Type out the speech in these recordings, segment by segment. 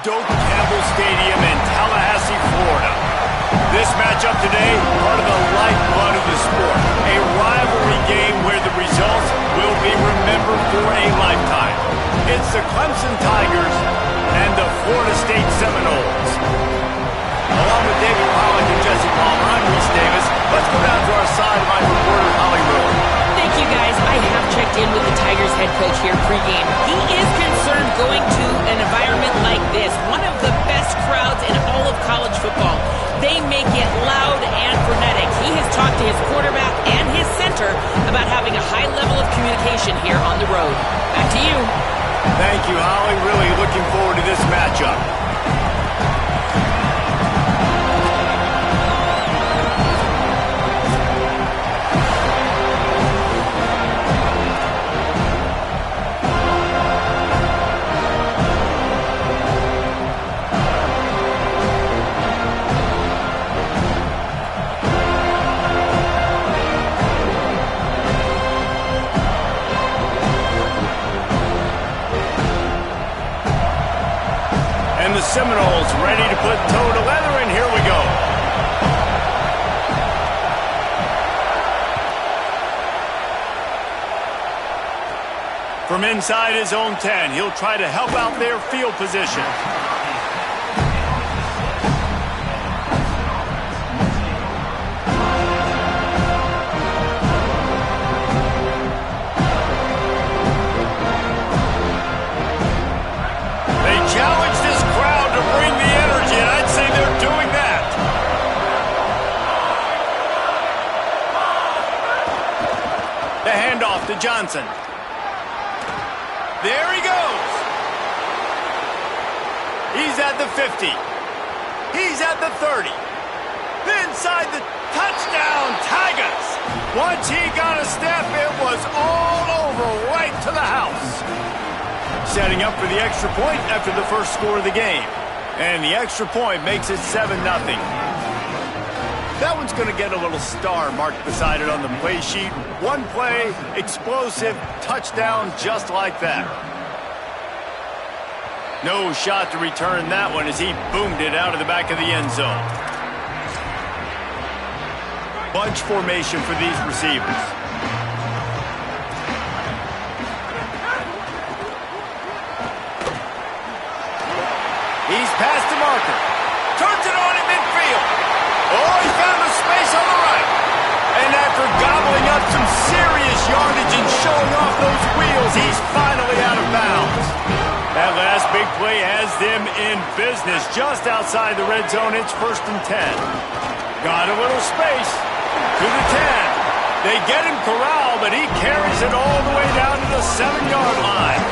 Doak Campbell Stadium in Tallahassee, Florida. This matchup today, part of the lifeblood of the sport. A rivalry game where the results will be remembered for a lifetime. It's the Clemson Tigers and the Florida State Seminoles. Along with David Pollack and Jesse Palmer, I'm Reese Davis. Let's go down to our sideline reporter, Holly Miller. Thank you, guys. I have checked in with the Tigers head coach here pregame. He is concerned going to an environment like this, one of the best crowds in all of college football. They make it loud and frenetic. He has talked to his quarterback and his center about having a high level of communication here on the road. Back to you. Thank you, Holly. Really looking forward to this matchup. And the Seminoles ready to put toe to leather, and here we go. From inside his own 10, he'll try to help out their field position. Challenge this crowd to bring the energy, and I'd say they're doing that. The handoff to Johnson. There he goes. He's at the 50. He's at the 30. Inside the touchdown, Tigers. Once he got a step, it was all over, right to the house. Setting up for the extra point after the first score of the game. And the extra point makes it 7-0. That one's going to get a little star marked beside it on the play sheet. One play, explosive, touchdown just like that. No shot to return that one as he boomed it out of the back of the end zone. Bunch formation for these receivers. He's past the marker. Turns it on in midfield. Oh, he found a space on the right. And after gobbling up some serious yardage and showing off those wheels, he's finally out of bounds. That last big play has them in business just outside the red zone. It's 1st and 10. Got a little space to the 10. They get him corralled, but he carries it all the way down to the 7-yard line.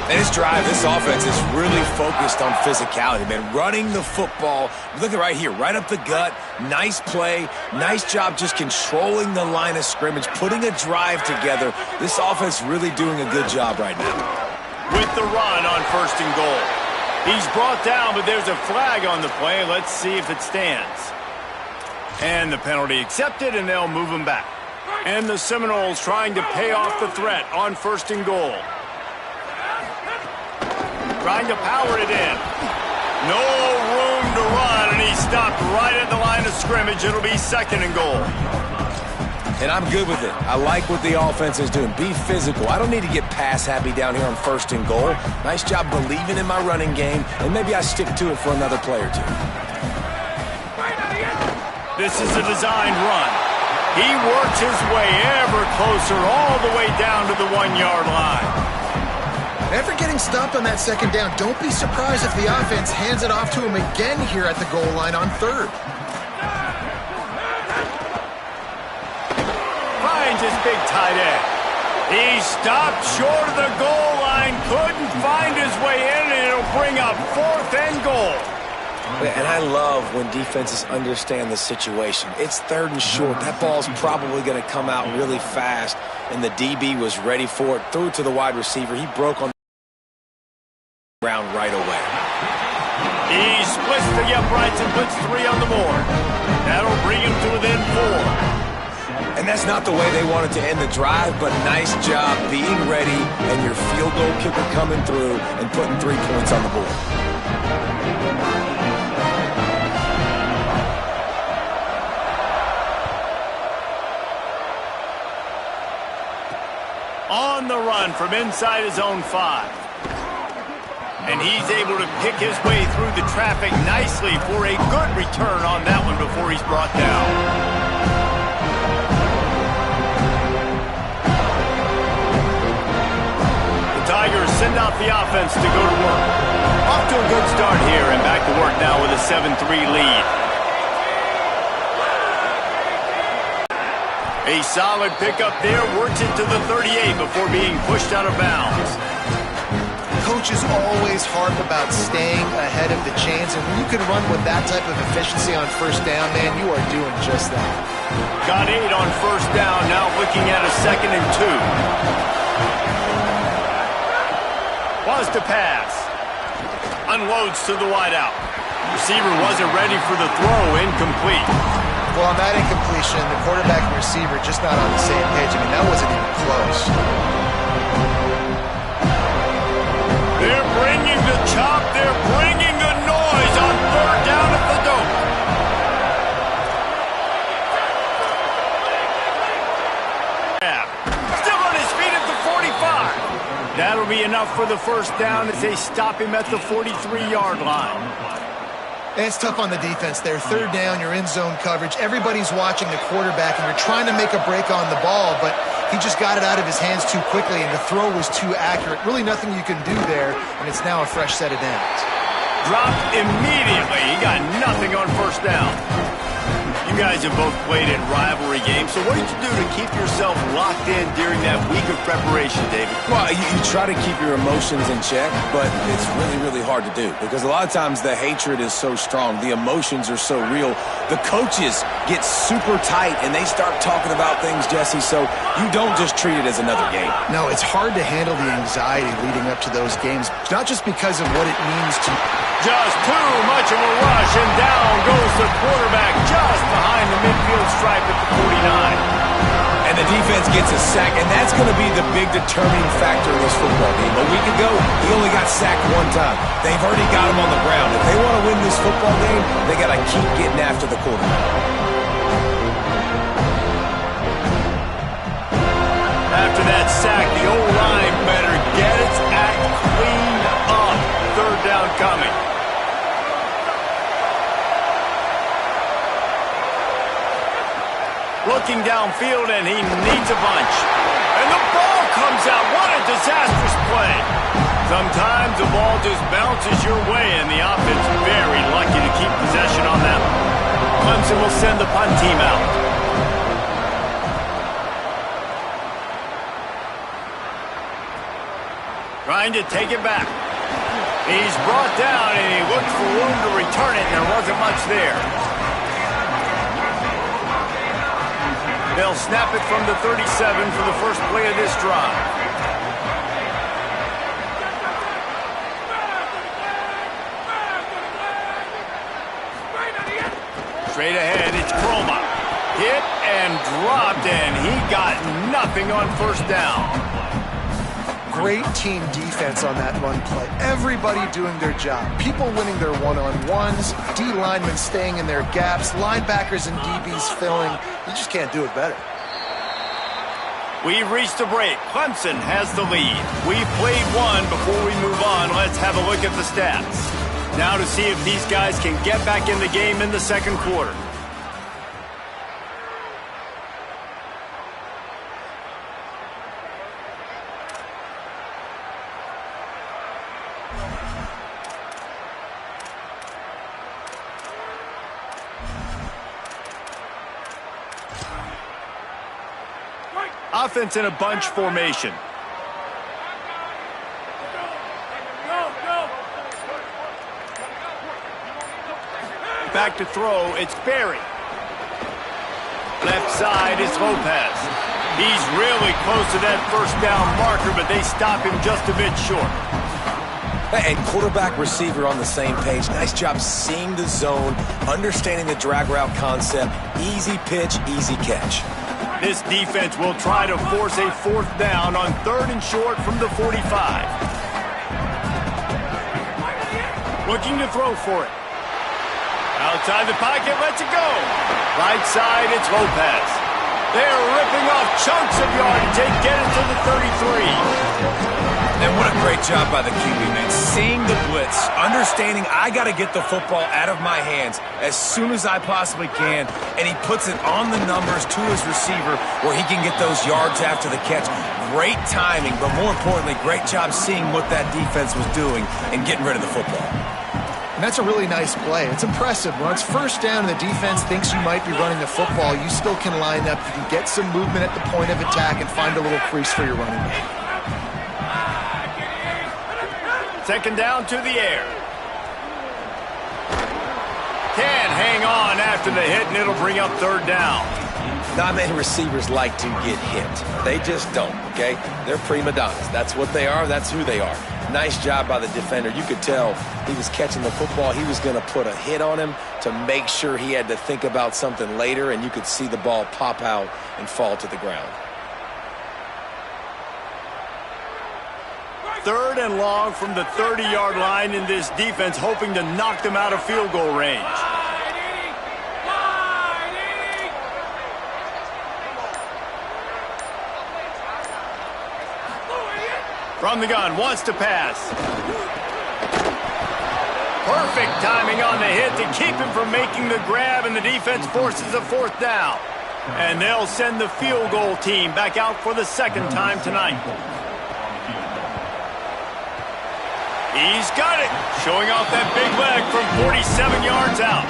And this drive, this offense is really focused on physicality, man. Running the football. Look at right here, right up the gut. Nice play. Nice job just controlling the line of scrimmage, putting a drive together. This offense really doing a good job right now. With the run on 1st and goal. He's brought down, but there's a flag on the play. Let's see if it stands. And the penalty accepted, and they'll move him back. And the Seminoles trying to pay off the threat on 1st and goal. Trying to power it in. No room to run, and he stopped right at the line of scrimmage. It'll be 2nd and goal. And I'm good with it. I like what the offense is doing. Be physical. I don't need to get pass happy down here on 1st and goal. Nice job believing in my running game, and maybe I stick to it for another play or two. This is a designed run. He works his way ever closer all the way down to the 1-yard line. After getting stopped on that 2nd down, don't be surprised if the offense hands it off to him again here at the goal line on 3rd. Finds his big tight end. He stopped short of the goal line, couldn't find his way in, and it'll bring up 4th and goal. And I love when defenses understand the situation. It's 3rd and short. That ball's probably going to come out really fast, and the DB was ready for it. Threw it to the wide receiver. He broke on round right away. He splits the uprights and puts 3 on the board. That'll bring him to within 4. And that's not the way they wanted to end the drive, but nice job being ready and your field goal kicker coming through and putting 3 points on the board. On the run from inside his own 5. And he's able to pick his way through the traffic nicely for a good return on that one before he's brought down. The Tigers send out the offense to go to work. Off to a good start here and back to work now with a 7-3 lead. A solid pickup there, works it to the 38 before being pushed out of bounds. Coaches always harp about staying ahead of the chains, and when you can run with that type of efficiency on first down, man, you are doing just that. Got 8 on first down, now looking at a 2nd and 2. Was to pass. Unloads to the wideout. Receiver wasn't ready for the throw, incomplete. Well, on that incompletion, the quarterback and receiver just not on the same page. I mean, that wasn't even close. They're bringing the chop. They're bringing the noise on 3rd down at the Dome. Still on his feet at the 45. That'll be enough for the first down as they stop him at the 43-yard line. And it's tough on the defense there. 3rd down, you're in zone coverage. Everybody's watching the quarterback, and you're trying to make a break on the ball, but he just got it out of his hands too quickly, and the throw was too accurate. Really nothing you can do there, and it's now a fresh set of downs. Dropped immediately. He got nothing on first down. You guys have both played in rivalry games, so what did you do to keep yourself locked in during that week of preparation, David? Well, you try to keep your emotions in check, but it's really, really hard to do because a lot of times the hatred is so strong. The emotions are so real. The coaches get super tight, and they start talking about things, Jesse, so you don't just treat it as another game. No, it's hard to handle the anxiety leading up to those games, not just because of what it means to... Just too much of a rush, and down goes the quarterback just behind the midfield stripe at the 49. And the defense gets a sack, and that's going to be the big determining factor in this football game. A week ago, he only got sacked 1 time. They've already got him on the ground. If they want to win this football game, they got to keep getting after the quarterback. After that sack, the O-line better get its act cleaned up. 3rd down coming. Looking downfield, and he needs a bunch. And the ball comes out. What a disastrous play. Sometimes the ball just bounces your way, and the offense very lucky to keep possession on that one. Clemson will send the punt team out. Trying to take it back. He's brought down, and he looked for room to return it, and there wasn't much there. They'll snap it from the 37 for the first play of this drive. Straight ahead, it's Croma. Hit and dropped, and he got nothing on first down. Great team defense on that run play. Everybody doing their job. People winning their one-on-ones, D linemen staying in their gaps, linebackers and DBs filling. You just can't do it better. We've reached a break. Clemson has the lead. We've played 1 before we move on. Let's have a look at the stats. Now to see if these guys can get back in the game in the 2nd quarter. Offense in a bunch formation. Back to throw, it's Berry. Left side is Lopez. He's really close to that first down marker, but they stop him just a bit short. And quarterback, receiver on the same page. Nice job seeing the zone, understanding the drag route concept. Easy pitch, easy catch. This defense will try to force a 4th down on 3rd and short from the 45. Looking to throw for it. Outside the pocket, lets it go. Right side, it's Lopez. They're ripping off chunks of yardage. They get it to the 33. And what a great job by the QB, man. Seeing the blitz, understanding I got to get the football out of my hands as soon as I possibly can, and he puts it on the numbers to his receiver where he can get those yards after the catch. Great timing, but more importantly, great job seeing what that defense was doing and getting rid of the football. And that's a really nice play. It's impressive. When it's 1st down and the defense thinks you might be running the football, you still can line up. You can get some movement at the point of attack and find a little crease for your running back. 2nd down to the air. Can't hang on after the hit, and it'll bring up 3rd down. Not many receivers like to get hit. They just don't, okay? They're prima donnas. That's what they are. That's who they are. Nice job by the defender. You could tell he was catching the football. He was going to put a hit on him to make sure he had to think about something later, and you could see the ball pop out and fall to the ground. 3rd and long from the 30-yard line, in this defense hoping to knock them out of field goal range. From the gun, wants to pass. Perfect timing on the hit to keep him from making the grab, and the defense forces a 4th down. And they'll send the field goal team back out for the 2nd time tonight. He's got it, showing off that big leg from 47 yards out.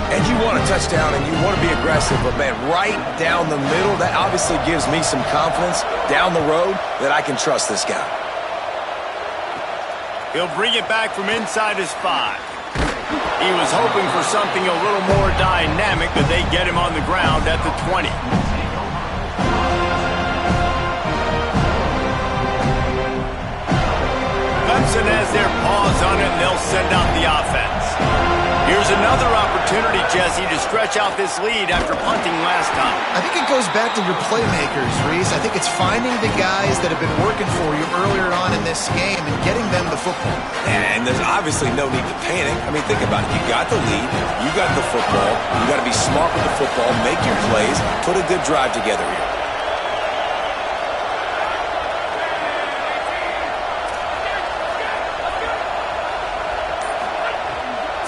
And you want a touchdown and you want to be aggressive, but man, right down the middle, that obviously gives me some confidence down the road that I can trust this guy. He'll bring it back from inside his 5. He was hoping for something a little more dynamic, but they get him on the ground at the 20. Clemson has their paws on it, and they'll send out the offense. Here's another opportunity, Jesse, to stretch out this lead after punting last time. I think it goes back to your playmakers, Reese. I think it's finding the guys that have been working for you earlier on in this game and getting them the football. And there's obviously no need to panic. I mean, think about it. You got the lead. You got the football. You got to be smart with the football, make your plays, put a good drive together here.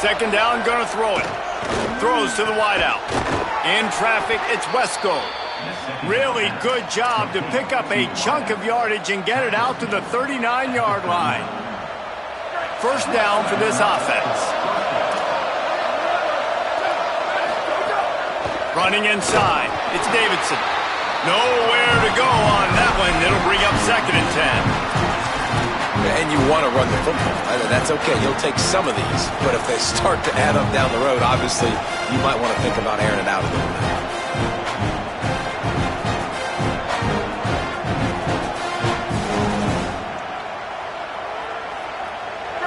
Second down, gonna throw it. Throws to the wideout. In traffic, it's Wesco. Really good job to pick up a chunk of yardage and get it out to the 39-yard line. 1st down for this offense. Running inside, it's Davidson. Nowhere to go on that one. It'll bring up 2nd and 10. And you want to run the football. That's okay. You'll take some of these. But if they start to add up down the road, obviously, you might want to think about airing it out a little bit.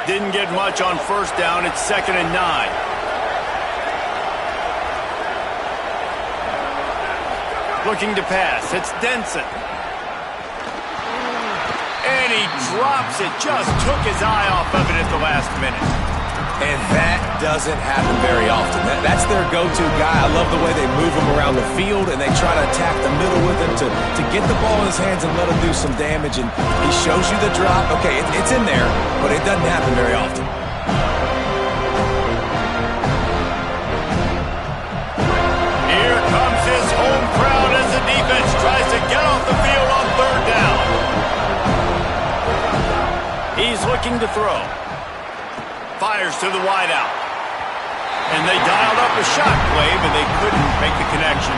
Didn't get much on 1st down. It's 2nd and 9. Looking to pass. It's Denson. And he drops it. Just took his eye off of it at the last minute. And that doesn't happen very often. That's their go-to guy. I love the way they move him around the field, and they try to attack the middle with him to get the ball in his hands and let him do some damage. And he shows you the drop. Okay, it's in there, but it doesn't happen very often. Here comes his home crowd as the defense tries to get off the field on 3rd down. He's looking to throw. Fires to the wideout. And they dialed up a shot play, but they couldn't make the connection.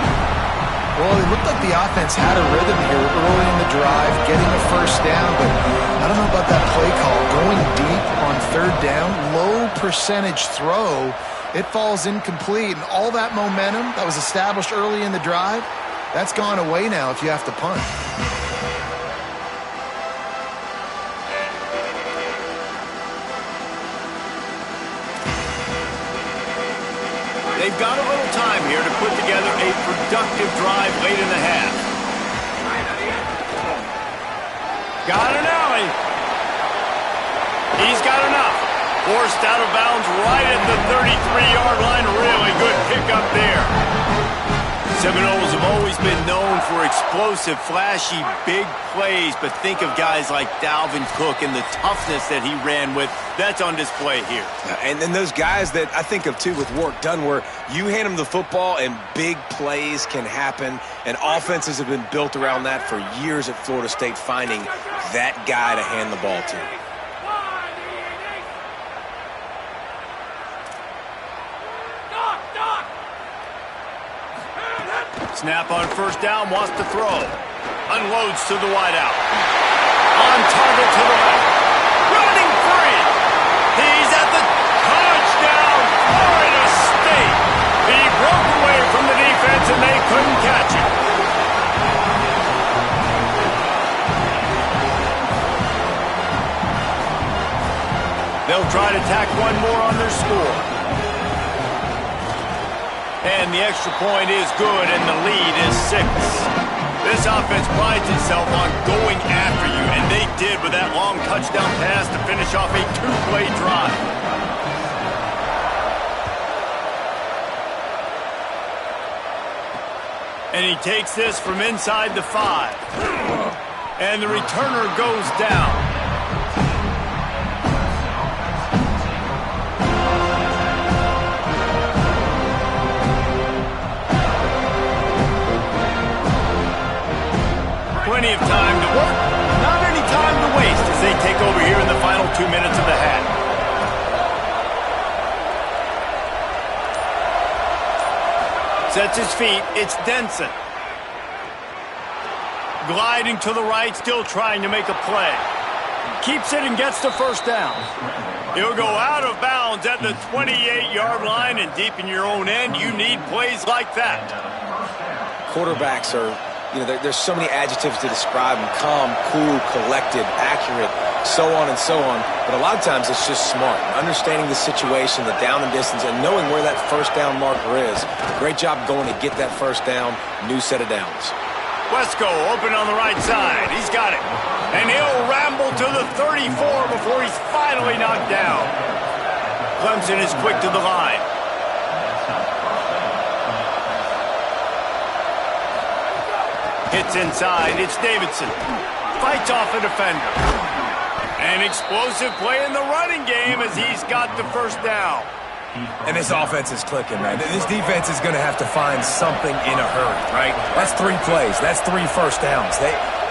Well, it looked like the offense had a rhythm here early in the drive, getting a 1st down, but I don't know about that play call. Going deep on 3rd down, low percentage throw, it falls incomplete, and all that momentum that was established early in the drive, that's gone away now if you have to punt. They've got a little time here to put together a productive drive late in the half. Got an alley. He's got enough. Forced out of bounds right at the 33-yard line. Really good pickup there. Seminoles have always been known for explosive, flashy, big plays, but think of guys like Dalvin Cook and the toughness that he ran with. That's on display here. And then those guys that I think of, too, with work done, where you hand them the football and big plays can happen, and offenses have been built around that for years at Florida State, finding that guy to hand the ball to. Snap on first down, wants to throw. Unloads to the wideout. On target to the left. Running free. He's at the touchdown, Florida State. He broke away from the defense and they couldn't catch him. They'll try to tack one more on their score. And the extra point is good, and the lead is 6. This offense prides itself on going after you, and they did with that long touchdown pass to finish off a 2-play drive. And he takes this from inside the 5. And the returner goes down. Plenty of time to work, not any time to waste as they take over here in the final 2 minutes of the half. Sets his feet, it's Denson. Gliding to the right, still trying to make a play. Keeps it and gets the first down. He'll go out of bounds at the 28-yard line, and deep in your own end, you need plays like that. Quarterbacks are, there's so many adjectives to describe them: calm, cool, collected, accurate, so on and so on. But a lot of times it's just smart, understanding the situation, the down and distance, and knowing where that first down marker is. Great job going to get that first down, new set of downs. Wesco open on the right side. He's got it. And he'll ramble to the 34 before he's finally knocked down. Clemson is quick to the line. Hits inside. It's Davidson. Fights off a defender. An explosive play in the running game as he's got the first down. And this offense is clicking, man. This defense is going to have to find something in a hurry, right? That's 3 plays. That's 3 first downs.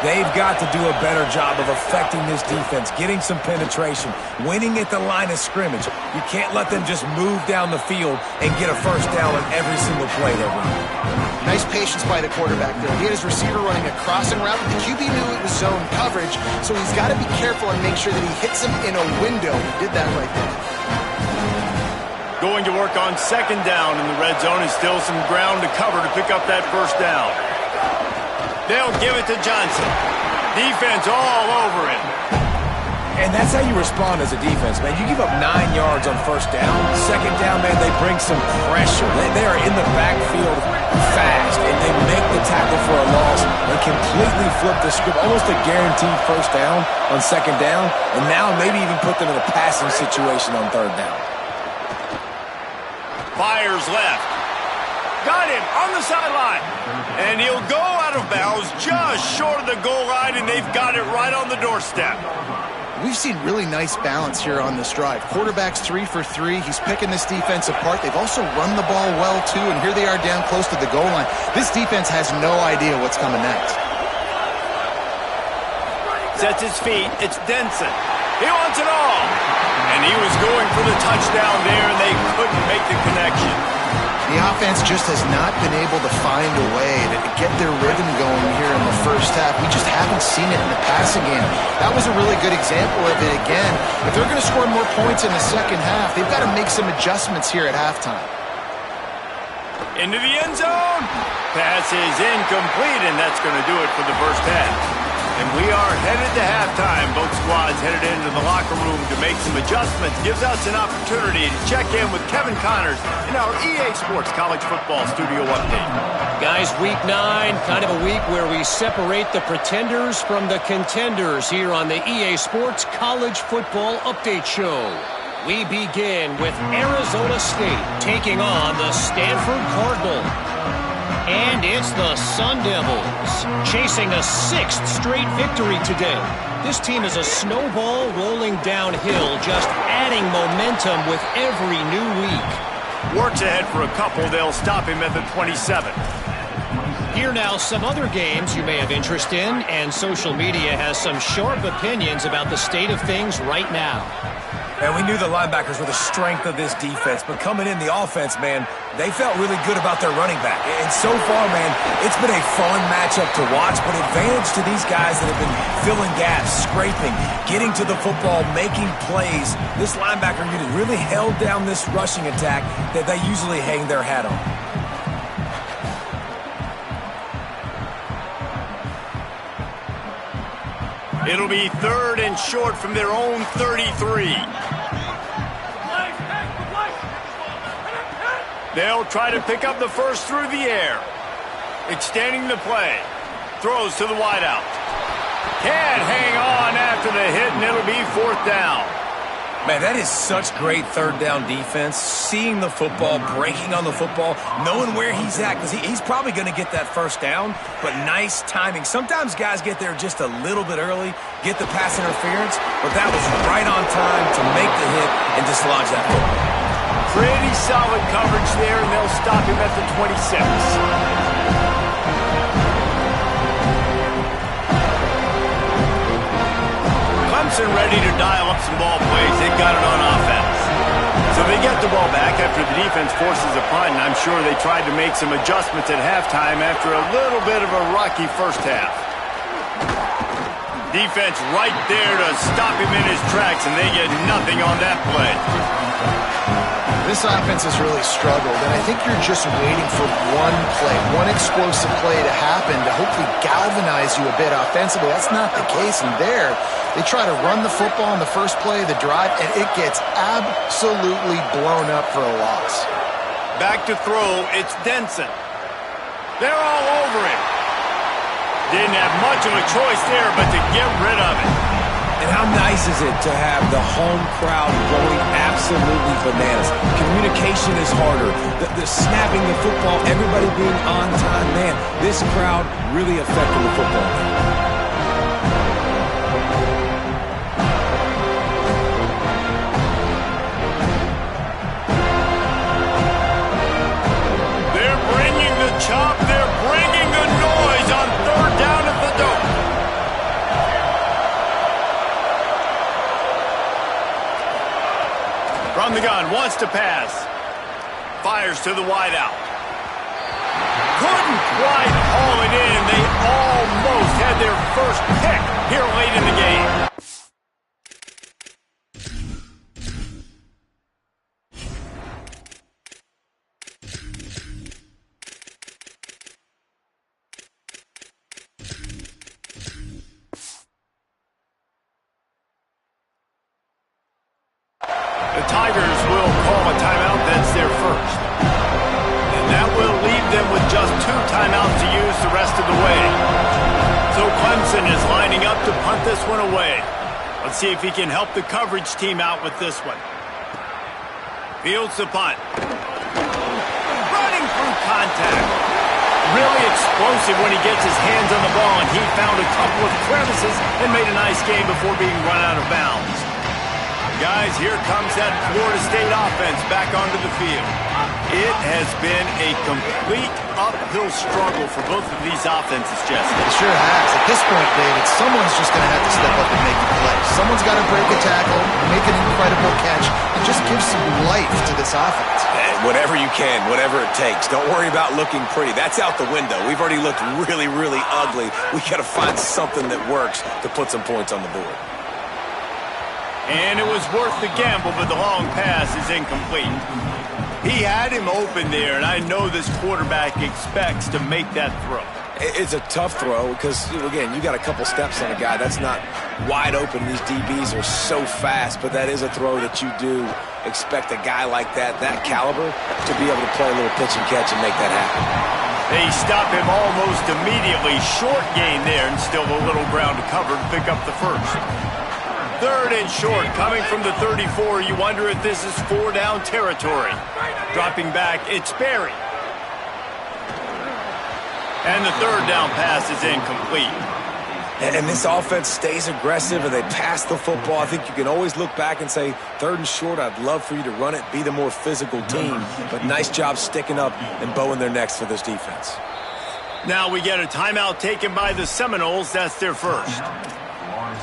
They've got to do a better job of affecting this defense, getting some penetration, winning at the line of scrimmage. You can't let them just move down the field and get a first down on every single play they're running. Nice patience by the quarterback there. He had his receiver running a crossing route, but the QB knew it was zone coverage, so he's got to be careful and make sure that he hits him in a window. He did that right there. Going to work on second down in the red zone, and still some ground to cover to pick up that first down. They'll give it to Johnson. Defense all over it. And that's how you respond as a defense, man. You give up 9 yards on first down. Second down, man, they bring some pressure. They are in the backfield fast, and they make the tackle for a loss and completely flip the script. Almost a guaranteed first down on second down, and now maybe even put them in a passing situation on third down. Fires left. Got him on the sideline. And he'll go out of bounds just short of the goal line, and they've got it right on the doorstep. We've seen really nice balance here on this drive. Quarterback's 3 for 3. He's picking this defense apart. They've also run the ball well, too, and here they are down close to the goal line. This defense has no idea what's coming next. Sets his feet. It's Denson. He wants it all. And he was going for the touchdown there, and they couldn't make the connection. The offense just has not been able to find a way to get their rhythm going here in the first half. We just haven't seen it in the passing game. That was a really good example of it again. If they're going to score more points in the second half, they've got to make some adjustments here at halftime. Into the end zone. Pass is incomplete, and that's going to do it for the first half. And we are headed to halftime. Both squads headed into the locker room to make some adjustments. Gives us an opportunity to check in with Kevin Connors in our EA Sports College Football Studio Update. Guys, week 9, kind of a week where we separate the pretenders from the contenders here on the EA Sports College Football Update Show. We begin with Arizona State taking on the Stanford Cardinal. And it's the Sun Devils chasing a 6th straight victory today. This team is a snowball rolling downhill, just adding momentum with every new week. Works ahead for a couple. They'll stop him at the 27. Here now, some other games you may have interest in, and social media has some sharp opinions about the state of things right now. And we knew the linebackers were the strength of this defense, but coming in the offense, man, they felt really good about their running back. And so far, man, it's been a fun matchup to watch, but advantage to these guys that have been filling gaps, scraping, getting to the football, making plays. This linebacker unit really held down this rushing attack that they usually hang their hat on. It'll be 3rd and short from their own 33. They'll try to pick up the first through the air. Extending the play. Throws to the wideout. Can't hang on after the hit, and it'll be 4th down. Man, that is such great 3rd down defense. Seeing the football, breaking on the football, knowing where he's at, because he's probably going to get that 1st down, but nice timing. Sometimes guys get there just a little bit early, get the pass interference, but that was right on time to make the hit and dislodge that football. Pretty solid coverage there, and they'll stop him at the 26. Clemson ready to dial up some ball plays. They've got it on offense. So they get the ball back after the defense forces a punt, and I'm sure they tried to make some adjustments at halftime after a little bit of a rocky first half. Defense right there to stop him in his tracks, and they get nothing on that play. This offense has really struggled, and I think you're just waiting for one play, one explosive play to happen to hopefully galvanize you a bit offensively. That's not the case, and there they try to run the football on the first play of the drive, and it gets absolutely blown up for a loss. Back to throw, it's Denson. They're all over him. Didn't have much of a choice there, but to get rid of it. And how nice is it to have the home crowd going absolutely bananas? Communication is harder. The snapping the football, everybody being on time. Man, this crowd really affecting the football. They're bringing the chop. They're bringing the noise on 3rd down at the Dome. From the gun, wants to pass. Fires to the wideout. Couldn't quite haul it in. They almost had their first pick here late in the game. The Tigers will call a timeout. That's their first. And that will leave them with just 2 timeouts to use the rest of the way. So Clemson is lining up to punt this one away. Let's see if he can help the coverage team out with this one. Fields the punt. Running through contact. Really explosive when he gets his hands on the ball, and he found a couple of crevices and made a nice game before being run out of bounds. Guys, here comes that Florida State offense back onto the field. It has been a complete uphill struggle for both of these offenses, Jesse. It sure has. At this point, David, someone's just going to have to step up and make a play. Someone's got to break a tackle, make an incredible catch, and just give some life to this offense. And whatever you can, whatever it takes. Don't worry about looking pretty. That's out the window. We've already looked really, really ugly. We got to find something that works to put some points on the board. And it was worth the gamble, but the long pass is incomplete. He had him open there, and I know this quarterback expects to make that throw. It's a tough throw because, again, you got a couple steps on a guy. That's not wide open. These DBs are so fast, but that is a throw that you do expect a guy like that caliber, to be able to play a little pitch and catch and make that happen. They stop him almost immediately. Short gain there, and still a little ground to cover to pick up the first. 3rd and short, coming from the 34. You wonder if this is 4-down territory. Dropping back, it's Berry. And the 3rd down pass is incomplete. And this offense stays aggressive and they pass the football. I think you can always look back and say, 3rd and short, I'd love for you to run it, be the more physical team. But nice job sticking up and bowing their necks for this defense. Now we get a timeout taken by the Seminoles. That's their first.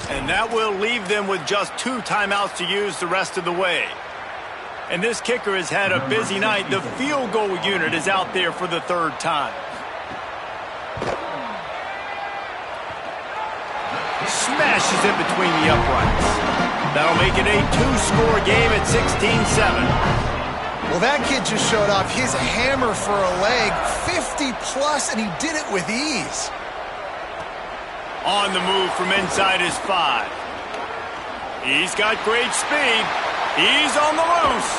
And that will leave them with just 2 timeouts to use the rest of the way. And this kicker has had a busy night. The field goal unit is out there for the 3rd time. Smashes it between the uprights. That'll make it a 2-score game at 16-7. Well, that kid just showed off his hammer for a leg, 50-plus, and he did it with ease. On the move from inside his 5. He's got great speed. He's on the loose.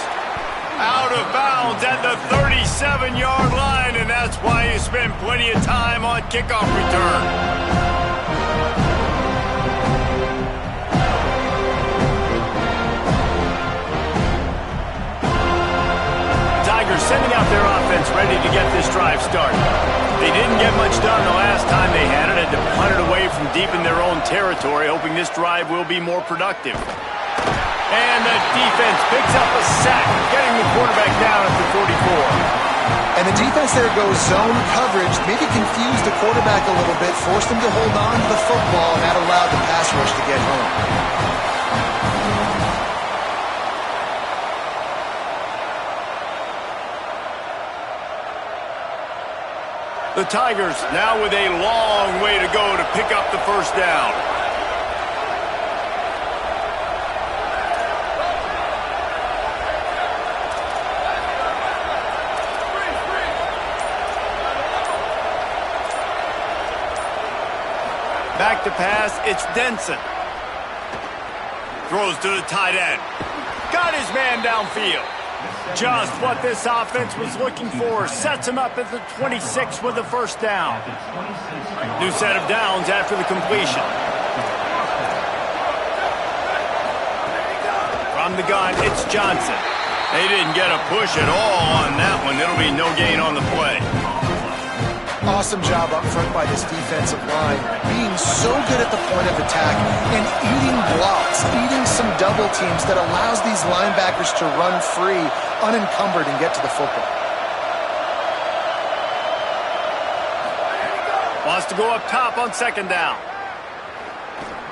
Out of bounds at the 37-yard line, and that's why you spend plenty of time on kickoff return. Tigers sending out their offense ready to get this drive started. They didn't get much done the last time they had it. Had to punt it away from deep in their own territory, hoping this drive will be more productive. And the defense picks up a sack, getting the quarterback down at the 44. And the defense there goes zone coverage, maybe confused the quarterback a little bit, forced him to hold on to the football, and that allowed the pass rush to get home. The Tigers now with a long way to go to pick up the first down. Back to pass, it's Denson. Throws to the tight end. Got his man downfield. Just what this offense was looking for. Sets him up at the 26 with the first down. New set of downs after the completion. From the gun, it's Johnson. They didn't get a push at all on that one. It'll be no gain on the play. Awesome job up front by this defensive line, being so good at the point of attack and eating blocks, eating some double teams that allows these linebackers to run free, unencumbered, and get to the football. Wants to go up top on 2nd down.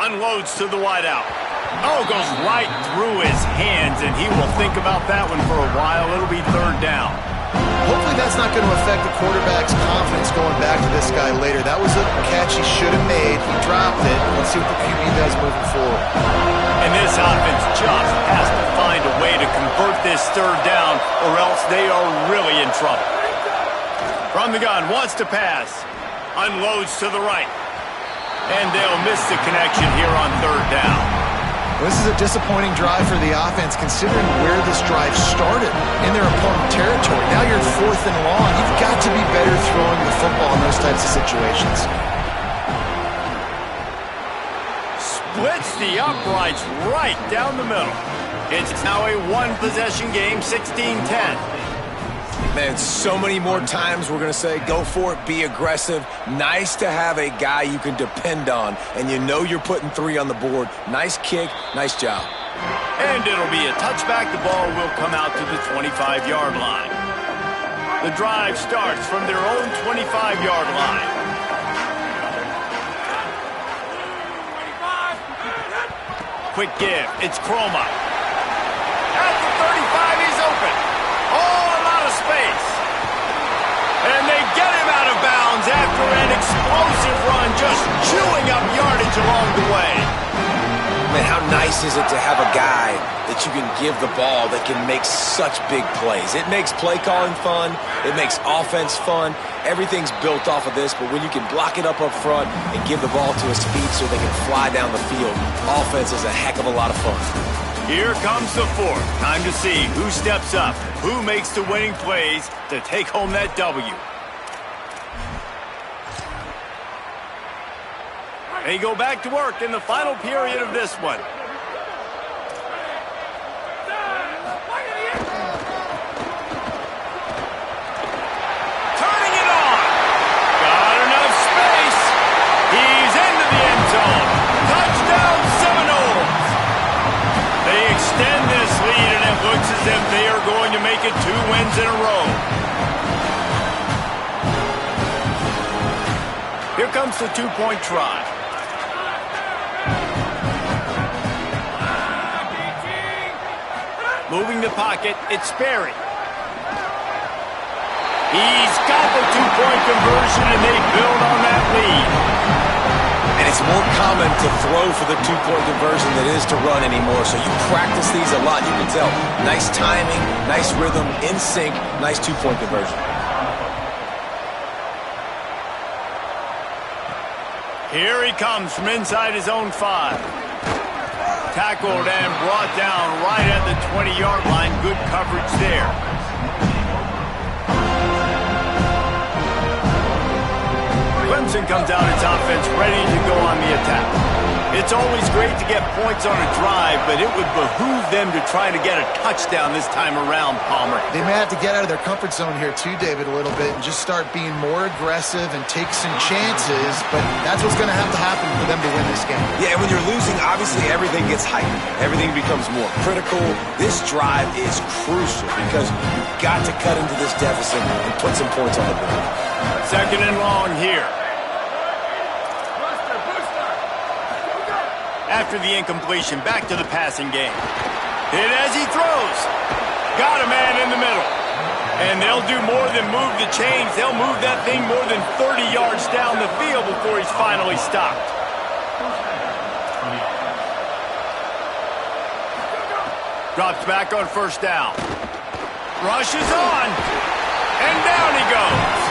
Unloads to the wideout. Oh, goes right through his hands, and he will think about that one for a while. It'll be 3rd down. Hopefully that's not going to affect the quarterback's confidence going back to this guy later. That was a catch he should have made. He dropped it. Let's see what the QB does moving forward. And this offense just has to find a way to convert this 3rd down, or else they are really in trouble. From the gun, wants to pass. Unloads to the right. And they'll miss the connection here on 3rd down. This is a disappointing drive for the offense, considering where this drive started in their opponent territory. Now you're 4th and long. You've got to be better throwing the football in those types of situations. Splits the uprights right down the middle. It's now a 1-possession game, 16-10. Man, so many more times we're going to say, go for it, be aggressive. Nice to have a guy you can depend on, and you know you're putting 3 on the board. Nice kick, nice job. And it'll be a touchback. The ball will come out to the 25-yard line. The drive starts from their own 25-yard line. Quick give. It's Chroma. At the 35, he's open. Oh, a lot of space. And they get him out of bounds after an explosive run, just chewing up yardage along the way. Man, how nice is it to have a guy that that you can give the ball that can make such big plays. It makes play calling fun. It makes offense fun. Everything's built off of this, but when you can block it up front and give the ball to a speedster that can fly down the field, offense is a heck of a lot of fun. Here comes the fourth. Time to see who steps up, who makes the winning plays to take home that W. They go back to work in the final period of this one. Turning it on. Got enough space. He's into the end zone. Touchdown Seminoles. They extend this lead, and it looks as if they are going to make it 2 wins in a row. Here comes the 2-point try. Moving the pocket, it's Sperry. He's got the 2-point conversion, and they build on that lead. And it's more common to throw for the 2-point conversion than it is to run anymore. So you practice these a lot. You can tell. Nice timing, nice rhythm, in sync, nice 2-point conversion. Here he comes from inside his own 5. Tackled and brought down right at the 20-yard line. Good coverage there. Clemson comes out its offense ready to go on the attack. It's always great to get points on a drive, but it would behoove them to try to get a touchdown this time around, Palmer. They may have to get out of their comfort zone here too, David, a little bit and just start being more aggressive and take some chances, but that's what's going to happen for them to win this game. Yeah, when you're losing, obviously everything gets heightened. Everything becomes more critical. This drive is crucial because you've got to cut into this deficit and put some points on the board. 2nd and long here. After the incompletion, back to the passing game. Hit as he throws. Got a man in the middle. And they'll do more than move the chains. They'll move that thing more than 30 yards down the field before he's finally stopped. Drops back on 1st down. Rushes on. And down he goes.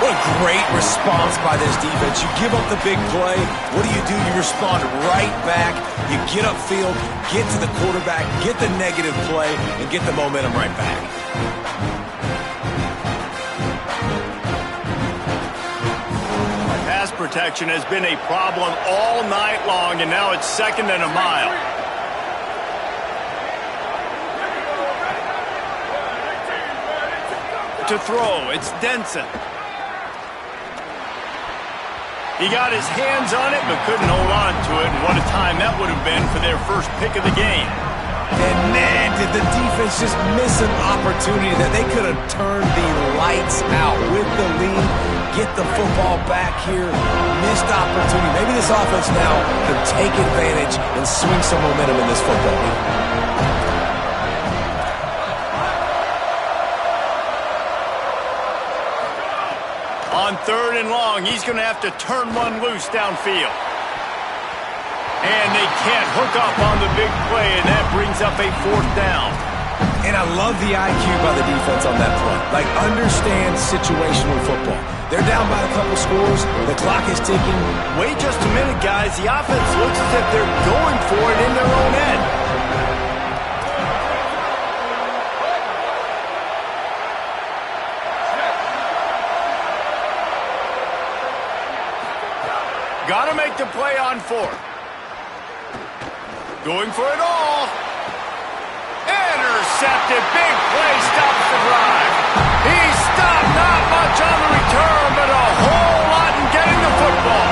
What a great response by this defense. You give up the big play. What do? You respond right back. You get upfield, get to the quarterback, get the negative play, and get the momentum right back. Pass protection has been a problem all night long, and now it's 2nd and a mile. To throw, it's Denson. He got his hands on it, but couldn't hold on to it. And what a time that would have been for their first pick of the game. And man, did the defense just miss an opportunity that they could have turned the lights out with the lead, get the football back here. Missed opportunity. Maybe this offense now can take advantage and swing some momentum in this football game. On 3rd and long, he's going to have to turn one loose downfield. And they can't hook up on the big play, and that brings up a 4th down. And I love the IQ by the defense on that play. Like, understand situational football. They're down by a couple scores. The clock is ticking. Wait just a minute, guys. The offense looks as if they're going for it in their own end. Got to make the play on 4th. Going for it all. Intercepted. Big play. Stops the drive. He stopped. Not much on the return, but a whole lot in getting the football.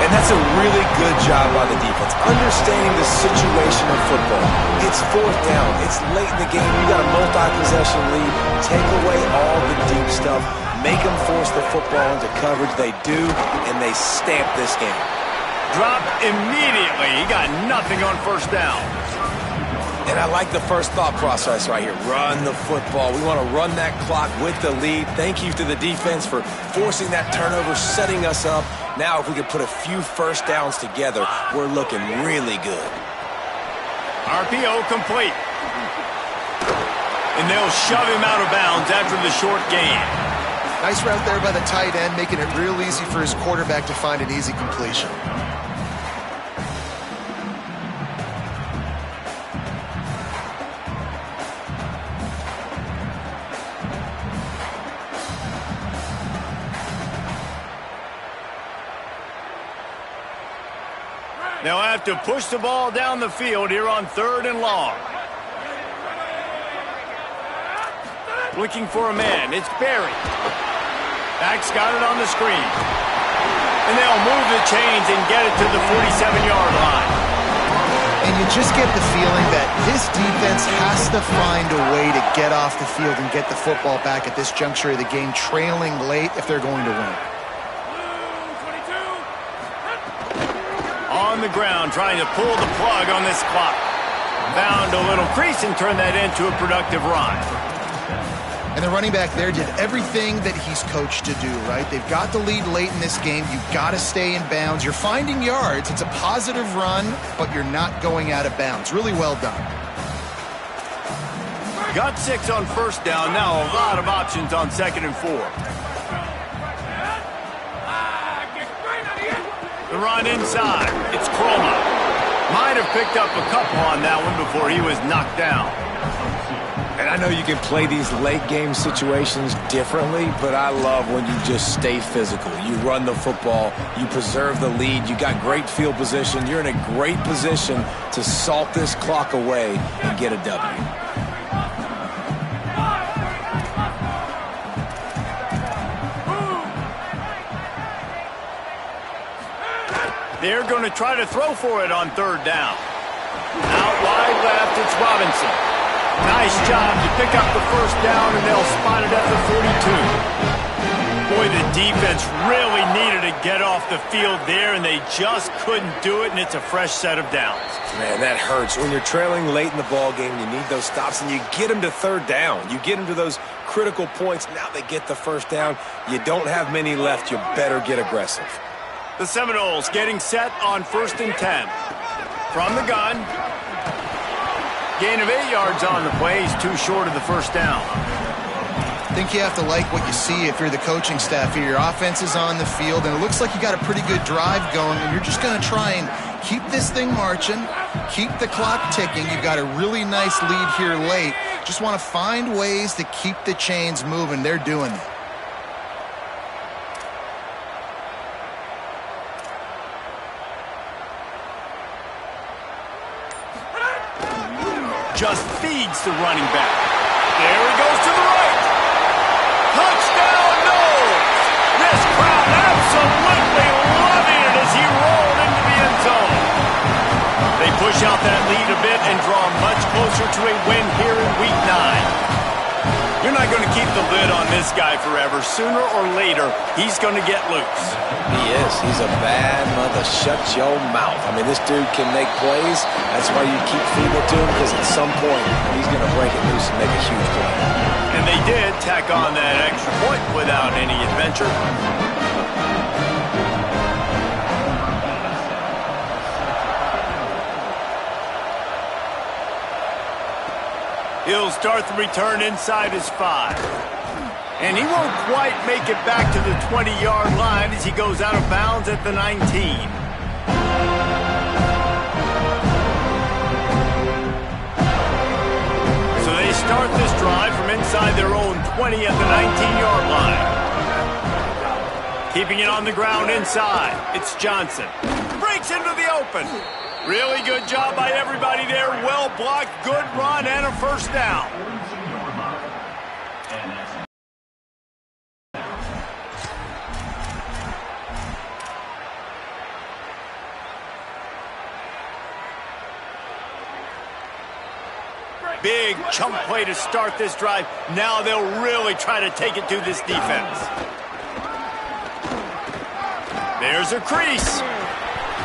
And that's a really good job by the defense. Understanding the situation of football. It's 4th down. It's late in the game. You got a multi-possession lead. Take away all the deep stuff. Make them force the football into coverage. They do, and they stamp this game. Dropped immediately. He got nothing on 1st down. And I like the first thought process right here. Run the football. We want to run that clock with the lead. Thank you to the defense for forcing that turnover, setting us up. Now if we could put a few 1st downs together, we're looking really good. RPO complete. And they'll shove him out of bounds after the short gain. Nice route there by the tight end, making it real easy for his quarterback to find an easy completion. They'll have to push the ball down the field here on 3rd and long. Looking for a man. It's Barry. Back's got it on the screen. And they'll move the chains and get it to the 47-yard line. And you just get the feeling that this defense has to find a way to get off the field and get the football back at this juncture of the game, trailing late if they're going to win. On the ground, trying to pull the plug on this clock. Found a little crease and turned that into a productive run. And the running back there did everything that he's coached to do, right? They've got the lead late in this game. You've got to stay in bounds. You're finding yards. It's a positive run, but you're not going out of bounds. Really well done. Got 6 on 1st down. Now a lot of options on 2nd and 4. The run inside. It's Chroma. Might have picked up a couple on that one before he was knocked down. And I know you can play these late game situations differently, but I love when you just stay physical. You run the football, you preserve the lead, you got great field position, you're in a great position to salt this clock away and get a W. They're going to try to throw for it on 3rd down. Out wide left, it's Robinson. Nice job to pick up the 1st down, and they'll spot it at the 42. Boy, the defense really needed to get off the field there, and they just couldn't do it, and it's a fresh set of downs. Man, that hurts. When you're trailing late in the ball game, you need those stops, and you get them to 3rd down. You get them to those critical points. Now they get the 1st down. You don't have many left. You better get aggressive. The Seminoles getting set on 1st and 10. From the gun. Gain of 8 yards on the play. He's too short of the 1st down. I think you have to like what you see if you're the coaching staff here. Your offense is on the field, and it looks like you got a pretty good drive going, and you're just going to try and keep this thing marching, keep the clock ticking. You've got a really nice lead here late. Just want to find ways to keep the chains moving. They're doing it. Just feeds the running back. There he goes to the right. Touchdown, Knowles! This crowd absolutely loving it as he rolled into the end zone. They push out that lead a bit and draw much closer to a win here in Week 9. You're not going to keep the lid on this guy forever. Sooner or later, he's going to get loose. He is. He's a bad mother. Shut your mouth. I mean, this dude can make plays. That's why you keep feeding it to him, because at some point, he's going to break it loose and make a huge play. And they did tack on that extra point without any adventure. He'll start the return inside his 5. And he won't quite make it back to the 20-yard line as he goes out of bounds at the 19. So they start this drive from inside their own 20 at the 19-yard line. Keeping it on the ground inside. It's Johnson. Breaks into the open. Really good job by everybody there. Well blocked, good run, and a 1st down. Big chunk play to start this drive. Now they'll really try to take it to this defense. There's a crease.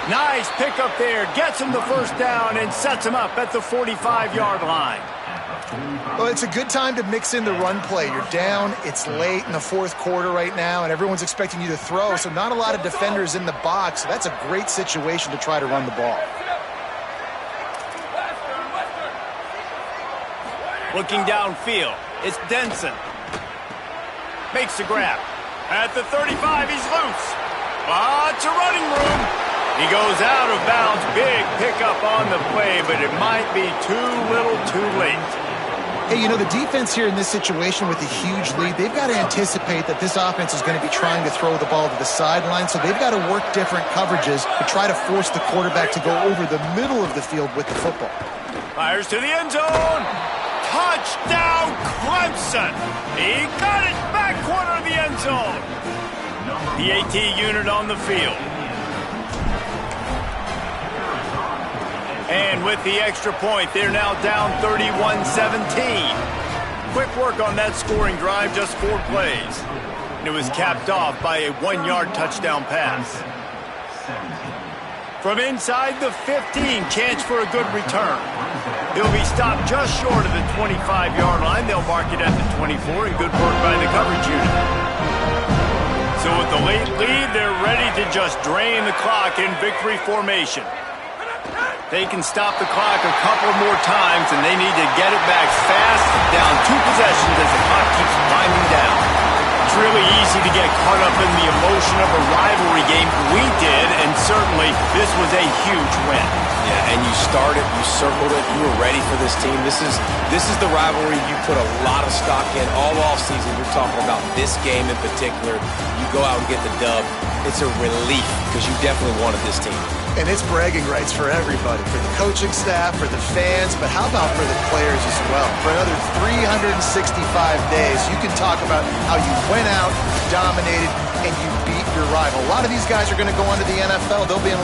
Nice pickup there. Gets him the 1st down and sets him up at the 45-yard line. Well, it's a good time to mix in the run play. You're down. It's late in the 4th quarter right now, and everyone's expecting you to throw, so not a lot of defenders in the box. So that's a great situation to try to run the ball. Looking downfield, it's Denson. Makes the grab. At the 35, he's loose. Lots of running room. He goes out of bounds. Big pickup on the play, but it might be too little too late. Hey, you know, the defense here in this situation with a huge lead, they've got to anticipate that this offense is going to be trying to throw the ball to the sideline, so they've got to work different coverages to try to force the quarterback to go over the middle of the field with the football. Fires to the end zone. Touchdown, Clemson. He got it back corner of the end zone. The AT unit on the field. And with the extra point, they're now down 31-17. Quick work on that scoring drive, just 4 plays. And it was capped off by a 1-yard touchdown pass. From inside the 15, chance for a good return. He'll be stopped just short of the 25-yard line. They'll mark it at the 24, and good work by the coverage unit. So with the late lead, they're ready to just drain the clock in victory formation. They can stop the clock a couple more times, and they need to get it back fast, down 2 possessions as the clock keeps winding down. It's really easy to get caught up in the emotion of a rivalry game. We did, and certainly this was a huge win. Yeah, and you started, you circled it, you were ready for this team. This is the rivalry you put a lot of stock in all offseason. You're talking about this game in particular. You go out and get the dub. It's a relief because you definitely wanted this team. And it's bragging rights for everybody, for the coaching staff, for the fans, but how about for the players as well? For another 365 days, you can talk about how you went out, dominated, and you beat your rival. A lot of these guys are going to go on to the NFL. They'll be in